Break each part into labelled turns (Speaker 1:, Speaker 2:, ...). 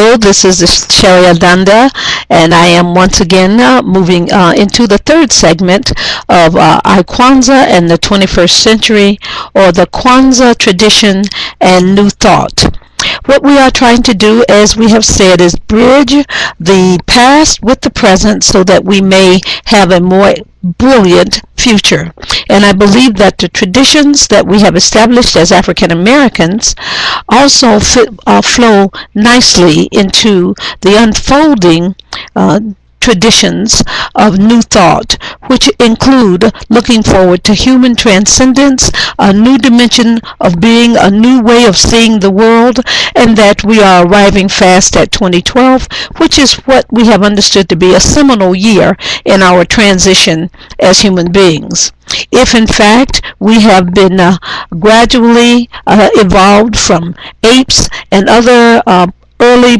Speaker 1: Hello, this is Shariananda, and I am once again moving into the third segment of Kwanzaa and the 21st century, or the Kwanzaa tradition and new thought. What we are trying to do, as we have said, is bridge the past with the present so that we may have a more brilliant future. And I believe that the traditions that we have established as African Americans also flow nicely into the unfolding traditions of new thought, which include looking forward to human transcendence, a new dimension of being, a new way of seeing the world, and that we are arriving fast at 2012, which is what we have understood to be a seminal year in our transition as human beings. If in fact we have been gradually evolved from apes and other early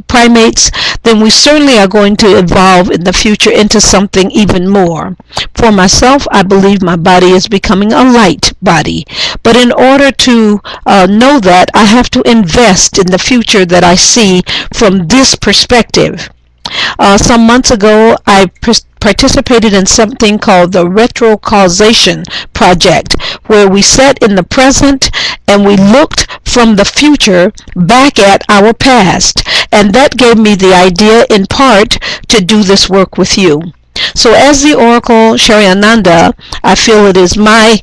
Speaker 1: primates, then we certainly are going to evolve in the future into something even more. For myself, I believe my body is becoming a light body. But in order to know that, I have to invest in the future that I see from this perspective. Some months ago, I participated in something called the Retrocausation Project, where we sat in the present and we looked from the future back at our past. And that gave me the idea, in part, to do this work with you. So as the Oracle Shariananda, I feel it is my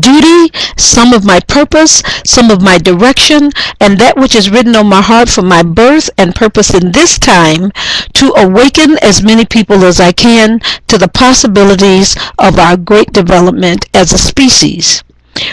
Speaker 1: duty, some of my purpose, some of my direction, and that which is written on my heart from my birth and purpose in this time, to awaken as many people as I can to the possibilities of our great development as a species.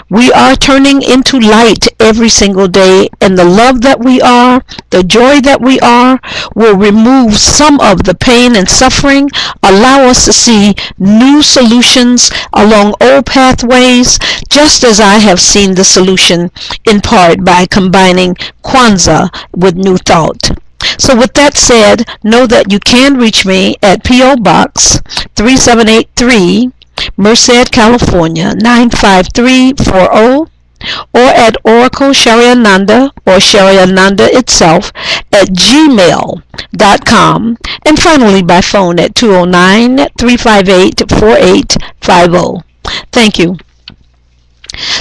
Speaker 1: We are turning into light every single day, and the love that we are, the joy that we are, will remove some of the pain and suffering, allow us to see new solutions along old pathways, just as I have seen the solution in part by combining Kwanzaa with new thought. So with that said, know that you can reach me at P.O. Box 3783, Merced, California 95340, or at Oracle Shariananda or Shariananda itself at gmail.com, and finally by phone at 209-358-4850. Thank you.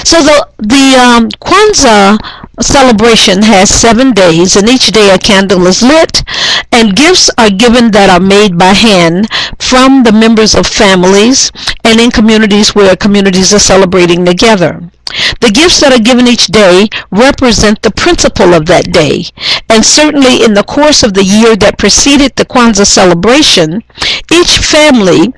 Speaker 1: So the Kwanzaa celebration has 7 days, and each day a candle is lit, and gifts are given that are made by hand from the members of families and in communities where communities are celebrating together. The gifts that are given each day represent the principle of that day, and certainly in the course of the year that preceded the Kwanzaa celebration, each family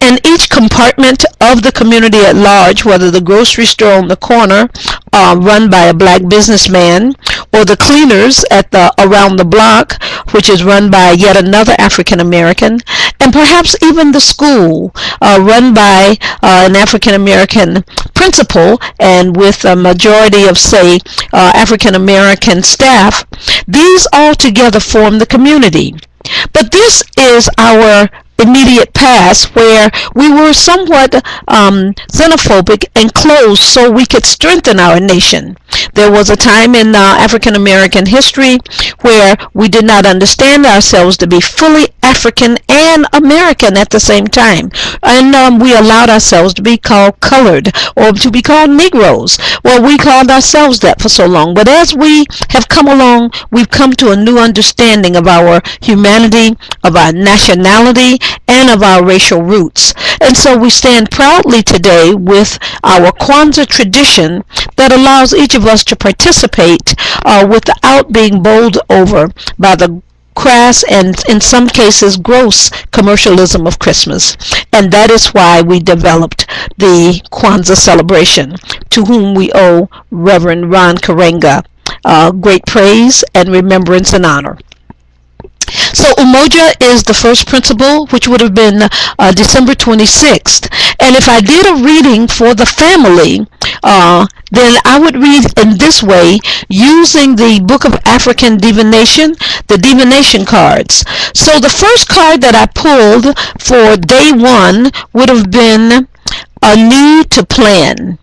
Speaker 1: and each compartment of the community at large, whether the grocery store on the corner run by a black businessman, or the cleaners at around the block, which is run by yet another African American, and perhaps even the school run by an African American principal and with a majority of, say, African American staff, these all together form the community. But this is our immediate past, where we were somewhat xenophobic and closed so we could strengthen our nation. There was a time in African American history where we did not understand ourselves to be fully African and American at the same time, and we allowed ourselves to be called colored or to be called Negroes. Well, we called ourselves that for so long, but as we have come along, we've come to a new understanding of our humanity, of our nationality, and of our racial roots. And so we stand proudly today with our Kwanzaa tradition that allows each of us to participate without being bowled over by the crass and in some cases gross commercialism of Christmas. And that is why we developed the Kwanzaa celebration, to whom we owe Reverend Ron Karenga great praise and remembrance and honor. So Umoja is the first principle, which would have been December 26th. And if I did a reading for the family, then I would read in this way, using the Book of African Divination, the divination cards. So the first card that I pulled for day one would have been a need to plan.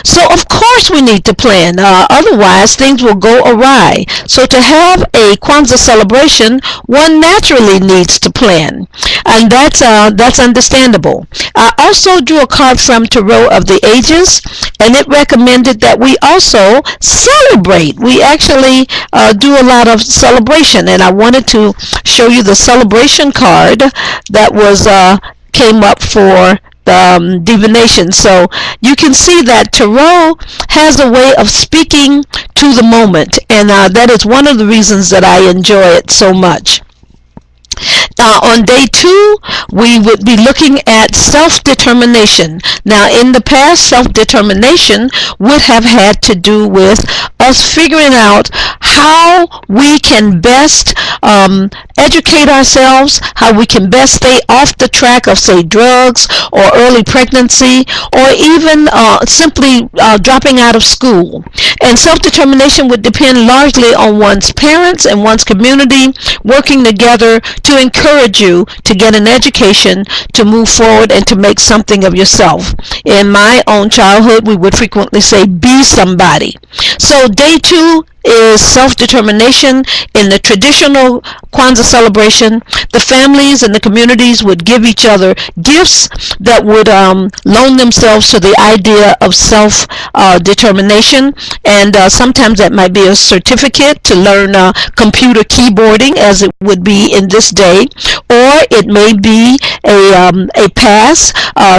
Speaker 1: So of course we need to plan, otherwise things will go awry. So to have a Kwanzaa celebration, one naturally needs to plan, and that's understandable. I also drew a card from Tarot of the Ages, and it recommended that we also celebrate. We actually do a lot of celebration, and I wanted to show you the celebration card that was came up for the divination. So you can see that Tarot has a way of speaking to the moment, and that is one of the reasons that I enjoy it so much. On day 2, we would be looking at self-determination. Now, in the past, self-determination would have had to do with us figuring out how we can best educate ourselves, how we can best stay off the track of, say, drugs or early pregnancy, or even simply dropping out of school. And self-determination would depend largely on one's parents and one's community working together to encourage you to get an education, to move forward, and to make something of yourself. In my own childhood, we would frequently say, be somebody. So day 2 is self-determination. In the traditional Kwanzaa celebration, the families and the communities would give each other gifts that would loan themselves to the idea of self-determination, and sometimes that might be a certificate to learn computer keyboarding, as it would be in this day, or it may be a pass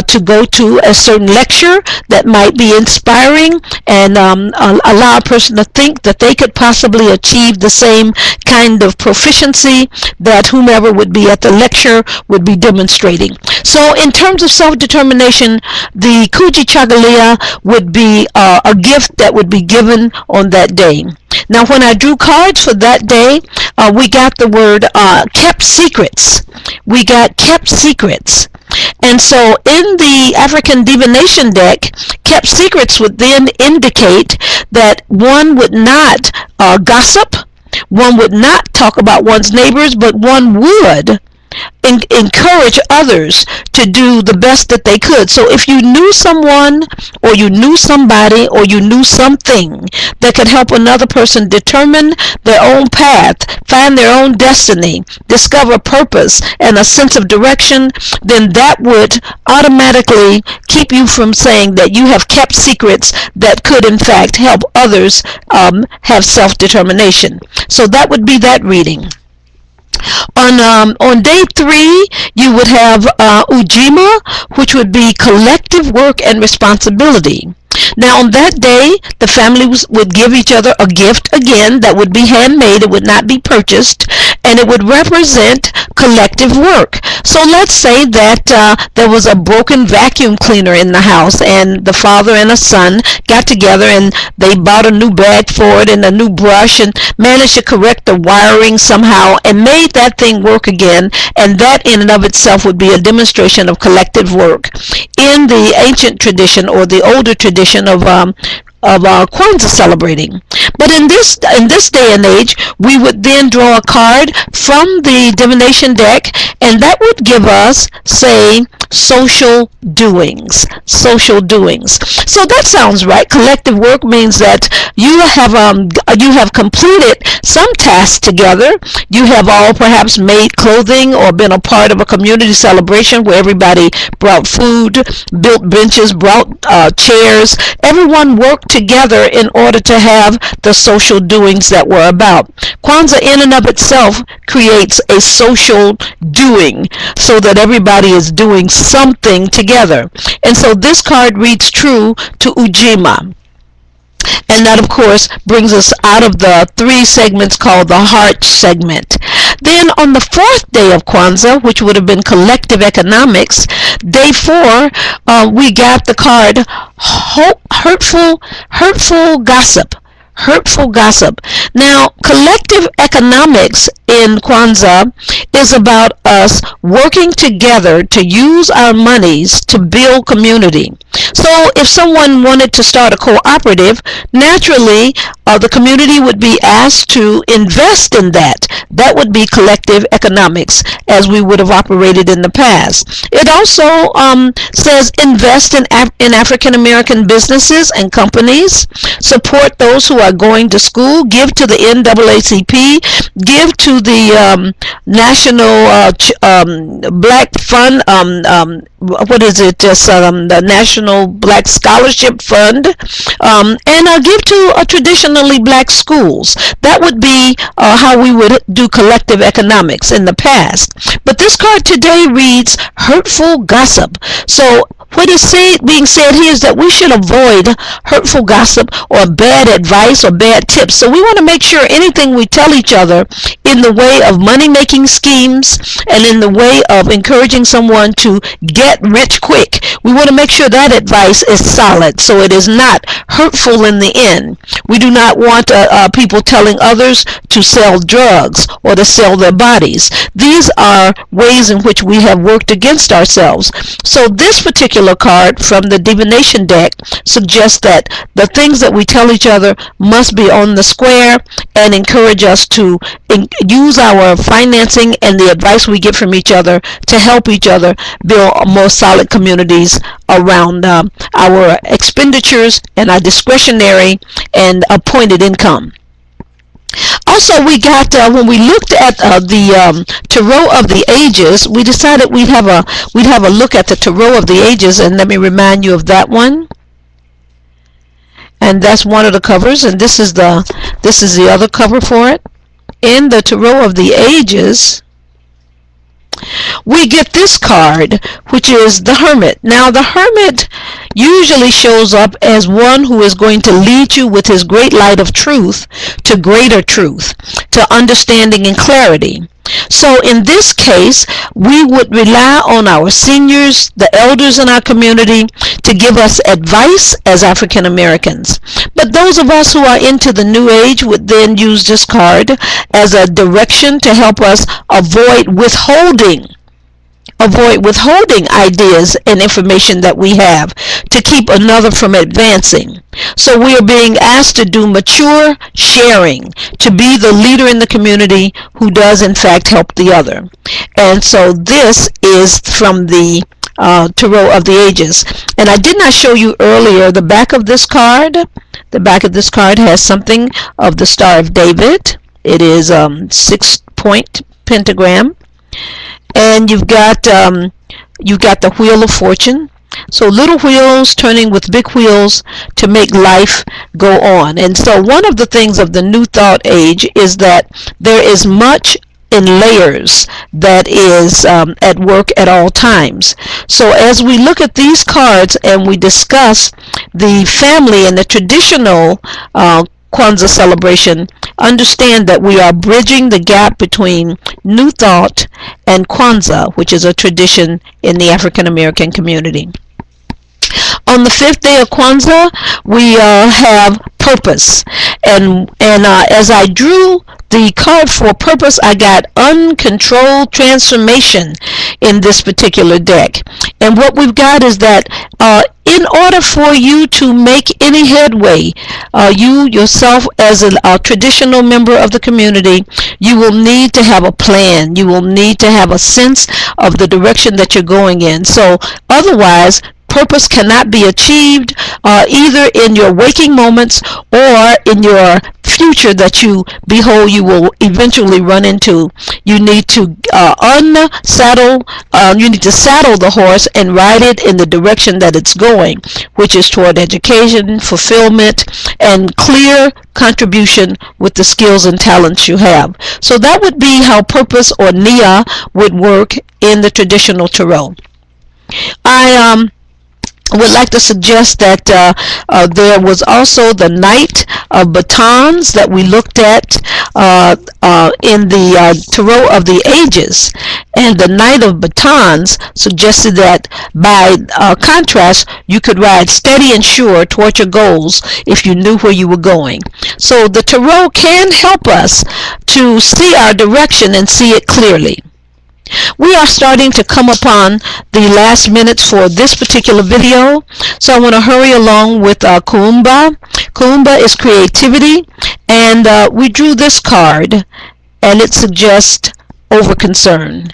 Speaker 1: to go to a certain lecture that might be inspiring and allow a person to think that they could possibly achieve the same kind of proficiency that whomever would be at the lecture would be demonstrating. So in terms of self-determination, the Kuji Chagalia would be a gift that would be given on that day. Now, when I drew cards for that day, we got the word kept secrets. We got kept secrets. And so in the African Divination deck, kept secrets would then indicate that one would not gossip, one would not talk about one's neighbors, but one would encourage others to do the best that they could. So if you knew someone, or you knew somebody, or you knew something that could help another person determine their own path, find their own destiny, discover purpose and a sense of direction, then that would automatically keep you from saying that you have kept secrets that could in fact help others have self-determination. So that would be that reading. On day 3, you would have Ujima, which would be collective work and responsibility. Now on that day, the families would give each other a gift, again, that would be handmade. It would not be purchased, and it would represent collective work. So let's say that there was a broken vacuum cleaner in the house, and the father and a son got together and they bought a new bag for it and a new brush and managed to correct the wiring somehow and made that thing work again, and that in and of itself would be a demonstration of collective work. In the ancient tradition, or the older tradition of Kwanzaa celebrating. But in this day and age, we would then draw a card from the divination deck, and that would give us, say, social doings. Social doings. So that sounds right. Collective work means that you have completed some tasks together. You have all perhaps made clothing or been a part of a community celebration where everybody brought food, built benches, brought chairs. Everyone worked together in order to have the social doings that were about. Kwanzaa in and of itself creates a social doing so that everybody is doing something together. And so this card reads true to Ujima. And that, of course, brings us out of the 3 segments called the heart segment. Then on the 4th day of Kwanzaa, which would have been collective economics, day 4, we got the card hurtful gossip. Hurtful gossip. Now, collective economics in Kwanzaa is about us working together to use our monies to build community. So if someone wanted to start a cooperative, naturally the community would be asked to invest in that. That would be collective economics as we would have operated in the past. It also says invest in African American businesses and companies, support those who are going to school, give to the NAACP, give to the National Black Fund, what is it, just the National Black Scholarship Fund, and give to traditionally black schools. That would be how we would do collective economics in the past. But this card today reads hurtful gossip. So what is being said here is that we should avoid hurtful gossip or bad advice or bad tips. So we want to make sure anything we tell each other in the way of money-making schemes and in the way of encouraging someone to get rich quick, we want to make sure that advice is solid so it is not hurtful in the end. We do not want people telling others to sell drugs or to sell their bodies. These are ways in which we have worked against ourselves. So this particular card from the divination deck suggests that the things that we tell each other must be on the square and encourage us to use our financing and the advice we get from each other to help each other build more solid communities around our expenditures and our discretionary and appointed income. Also, we got when we looked at the Tarot of the Ages, we decided we'd have a look at the Tarot of the Ages, and let me remind you of that one. And that's one of the covers, and this is the other cover for it. In the Tarot of the Ages, we get this card, which is the Hermit. Now, the Hermit usually shows up as one who is going to lead you with his great light of truth to greater truth, to understanding and clarity. So in this case, we would rely on our seniors, the elders in our community, to give us advice as African Americans. But those of us who are into the New Age would then use this card as a direction to help us avoid withholding ideas and information that we have to keep another from advancing. So we are being asked to do mature sharing, to be the leader in the community who does in fact help the other. And so this is from the Tarot of the Ages. And I did not show you earlier the back of this card. The back of this card has something of the Star of David. It is 6-point pentagram. And you've got the Wheel of Fortune. So little wheels turning with big wheels to make life go on. And so one of the things of the New Thought age is that there is much in layers that is at work at all times. So as we look at these cards and we discuss the family and the traditional Kwanzaa celebration, understand that we are bridging the gap between New Thought and Kwanzaa, which is a tradition in the African American community. On the 5th day of Kwanzaa, we have purpose. And as I drew the card for purpose, I got uncontrolled transformation in this particular deck. And what we've got is that in order for you to make any headway, you yourself as a traditional member of the community, you will need to have a plan. You will need to have a sense of the direction that you're going in. So otherwise, purpose cannot be achieved either in your waking moments or in your future that you behold you will eventually run into. You need to you need to saddle the horse and ride it in the direction that it's going, which is toward education, fulfillment, and clear contribution with the skills and talents you have. So that would be how purpose or Nia would work in the traditional tarot. I would like to suggest that there was also the Knight of Batons that we looked at in the Tarot of the Ages. And the Knight of Batons suggested that by contrast, you could ride steady and sure toward your goals if you knew where you were going. So the Tarot can help us to see our direction and see it clearly. We are starting to come upon the last minutes for this particular video, so I want to hurry along with Kuumba. Kuumba is creativity, and we drew this card, and it suggests over concern.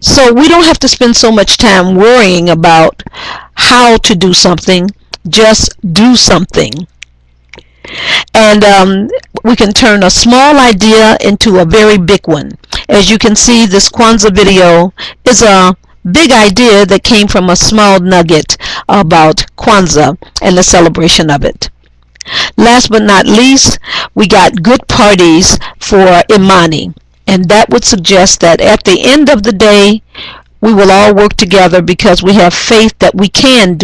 Speaker 1: So we don't have to spend so much time worrying about how to do something. Just do something. And we can turn a small idea into a very big one. As you can see, this Kwanzaa video is a big idea that came from a small nugget about Kwanzaa and the celebration of it. Last but not least, we got good parties for Imani, and that would suggest that at the end of the day, we will all work together because we have faith that we can do